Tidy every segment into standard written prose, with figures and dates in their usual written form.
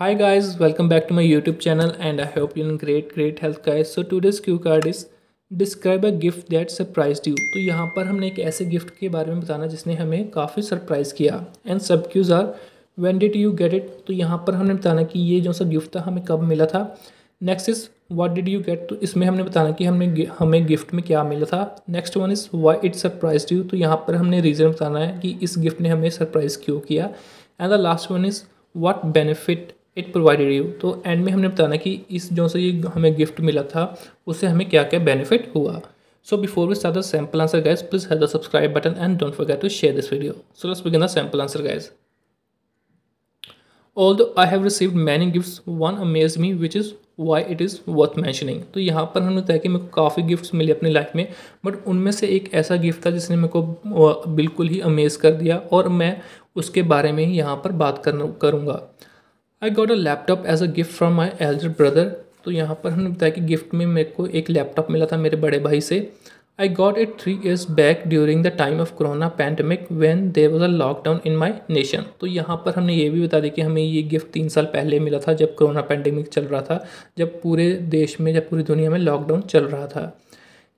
Hi guys, welcome back to my YouTube channel and I hope you're in great health guys. So today's cue card is describe a gift that surprised you. तो यहाँ पर हमने एक ऐसे gift के बारे में बताना जिसने हमें काफ़ी सरप्राइज किया and sub cues are when did you get it. तो यहाँ पर हमने बताना कि ये जो सा गिफ्ट था हमें कब मिला था। Next is what did you gate, तो इसमें हमने बताना कि हमें गिफ्ट में क्या मिला था। Next one is why it surprised you, तो यहाँ पर हमने रीज़न बताना है कि इस गिफ्ट ने हमें सरप्राइज क्यों किया। And the last one is what benefit it provided you, तो एंड में हमने बताना कि इस जो से ये हमें गिफ्ट मिला था उससे हमें क्या क्या बेनिफिट हुआ। So before we start the sample answer guys, please hit the subscribe button and don't forget to share this video. So let's begin the sample answer guys. Although I have received many gifts, one amazed me which is why it is worth mentioning। तो यहाँ पर हमने बताया कि मेरे को काफ़ी gifts मिले अपनी लाइफ में, बट उनमें से एक ऐसा गिफ्ट था जिसने मेरे को बिल्कुल ही अमेज कर दिया और मैं उसके बारे में ही यहाँ पर बात करूँगा। I got a laptop as a gift from my elder brother. तो यहाँ पर हमने बताया कि गिफ्ट में मेरे को एक लैपटॉप मिला था मेरे बड़े भाई से। I got it 3 years back during the time of corona pandemic when there was a lockdown in my nation. तो यहाँ पर हमने ये भी बता दिया कि हमें ये गिफ्ट 3 साल पहले मिला था जब कोरोना पैंडमिक चल रहा था, जब पूरे देश में, जब पूरी दुनिया में लॉकडाउन चल रहा था।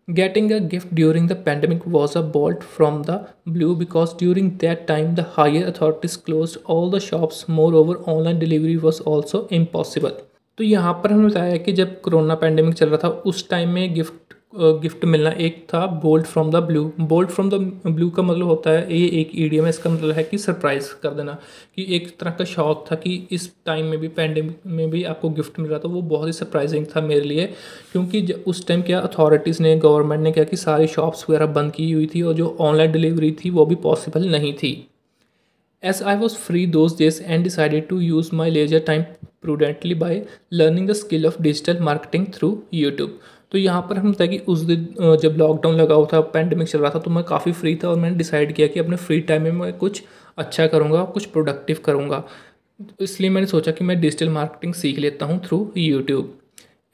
Getting a gift during the pandemic was a bolt from the blue because during that time the higher authorities closed all the shops. Moreover, online delivery was also impossible। तो यहाँ पर हमने बताया कि जब कोरोना पैंडेमिक चल रहा था उस टाइम में गिफ्ट मिलना एक था bolt from the blue. Bolt from the blue का मतलब होता है, ये एक ईडियम है, इसका मतलब है कि सरप्राइज कर देना, कि एक तरह का शौक था कि इस टाइम में भी, पैंडेमिक में भी आपको गिफ्ट मिल रहा था। वो बहुत ही सरप्राइजिंग था मेरे लिए, क्योंकि उस टाइम क्या अथॉरिटीज़ ने, गवर्नमेंट ने क्या कि सारी शॉप्स वगैरह बंद की हुई थी और जो ऑनलाइन डिलीवरी थी वो भी पॉसिबल नहीं थी। As I was free those days and decided to use my leisure time prudently by learning the skill of digital marketing through YouTube। तो यहाँ पर हम बताया कि उस दिन जब लॉकडाउन लगा हुआ था, पैंडमिक चल रहा था, तो मैं काफ़ी फ्री था और मैंने डिसाइड किया कि अपने फ्री टाइम में मैं कुछ अच्छा करूँगा, कुछ प्रोडक्टिव करूँगा। इसलिए मैंने सोचा कि मैं डिजिटल मार्केटिंग सीख लेता हूँ through YouTube.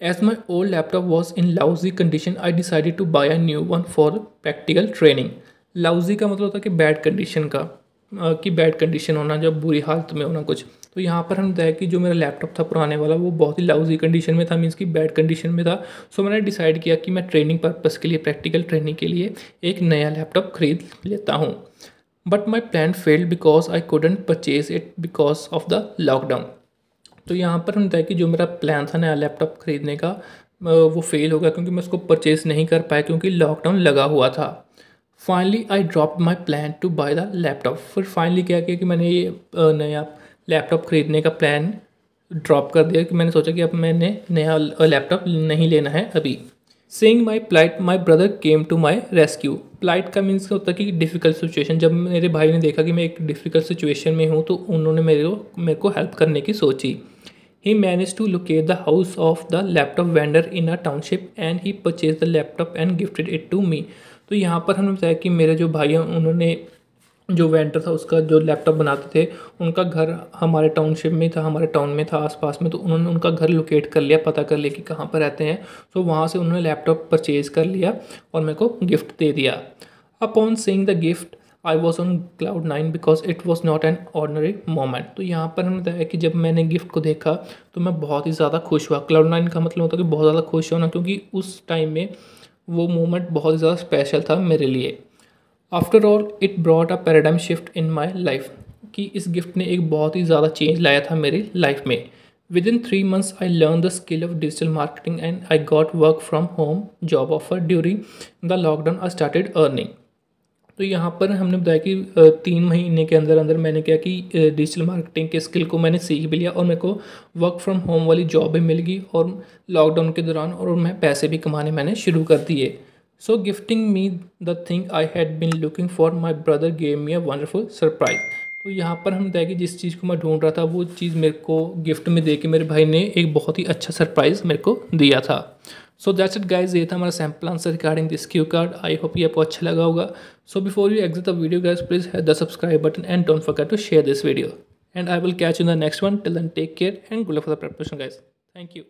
As my old laptop was in lousy condition, I decided to buy a new one for practical training। Lousy का मतलब होता है कि बैड कंडीशन का, कि बैड कंडीशन होना, जब बुरी हालत में होना कुछ। तो यहाँ पर हम बताया कि जो मेरा लैपटॉप था पुराने वाला वो बहुत ही लाउजी कंडीशन में था, मीन्स कि बैड कंडीशन में था। सो मैंने डिसाइड किया कि मैं ट्रेनिंग पर्पज़ के लिए, प्रैक्टिकल ट्रेनिंग के लिए एक नया लैपटॉप खरीद लेता हूँ। But my plan failed because I couldn't purchase it because of the lockdown. तो यहाँ पर हम बताया कि जो मेरा प्लान था नया लैपटॉप खरीदने का वो फेल हो गया, क्योंकि मैं उसको परचेज़ नहीं कर पाया क्योंकि लॉकडाउन लगा हुआ था। Finally I drop my plan to buy the laptop. फिर फाइनली क्या किया कि मैंने ये नया लैपटॉप खरीदने का प्लान ड्रॉप कर दिया, कि मैंने सोचा कि अब मैंने नया लैपटॉप नहीं लेना है अभी। Saying my plight my brother came to my rescue. Plight का मीन्स होता है कि डिफ़िकल्ट सिचुएशन। जब मेरे भाई ने देखा कि मैं एक डिफ़िकल्ट सिचुएशन में हूँ तो उन्होंने मेरे को हेल्प करने की सोची। He managed to locate the house of the laptop vendor in a township and he purchased the laptop and gifted it to me। तो यहाँ पर हमने बताया कि मेरे जो भाई हैं उन्होंने, जो वेंडर था उसका जो लैपटॉप बनाते थे, उनका घर हमारे टाउनशिप में था, हमारे टाउन में था आसपास में। तो उन्होंने उनका घर लोकेट कर लिया, पता कर लिया कि कहाँ पर रहते हैं। तो वहाँ से उन्होंने लैपटॉप परचेज़ कर लिया और मेरे को गिफ्ट दे दिया। Upon seeing the gift I was on cloud 9 because it was not an ordinary moment. तो यहाँ पर हमने बताया कि जब मैंने गिफ्ट को देखा तो मैं बहुत ही ज़्यादा खुश हुआ। क्लाउड 9 का मतलब होता है कि बहुत ज़्यादा खुश होना, क्योंकि उस टाइम में वो मोमेंट बहुत ही ज़्यादा स्पेशल था मेरे लिए। After all it brought a paradigm shift in my life, कि इस गिफ्ट ने एक बहुत ही ज़्यादा चेंज लाया था मेरी लाइफ में। With in 3 months I learn the skill of digital marketing and I got work from home job offer during the lockdown. I started earning. तो यहाँ पर हमने बताया कि 3 महीने के अंदर अंदर मैंने क्या कि डिजिटल मार्केटिंग के स्किल को मैंने सीख भी लिया और मेरे को वर्क फ्रॉम होम वाली जॉब भी मिल गई और लॉकडाउन के दौरान, और मैं पैसे भी कमाने मैंने शुरू कर दिए। So gifting me the thing I had been looking for my brother gave me a wonderful surprise. तो यहाँ पर हम बताया कि जिस चीज़ को मैं ढूंढ रहा था वो चीज़ मेरे को गिफ्ट में दे के मेरे भाई ने एक बहुत ही अच्छा सरप्राइज़ मेरे को दिया था। सो दैट्स इट गाइज, ये था हमारा sample answer regarding this cue card. I hope ये आपको अच्छा लगा होगा। So before you exit the video guys, please hit the subscribe button and don't forget to share this video. And I will catch you in the next one. Till then, take care and good luck for the preparation guys. Thank you.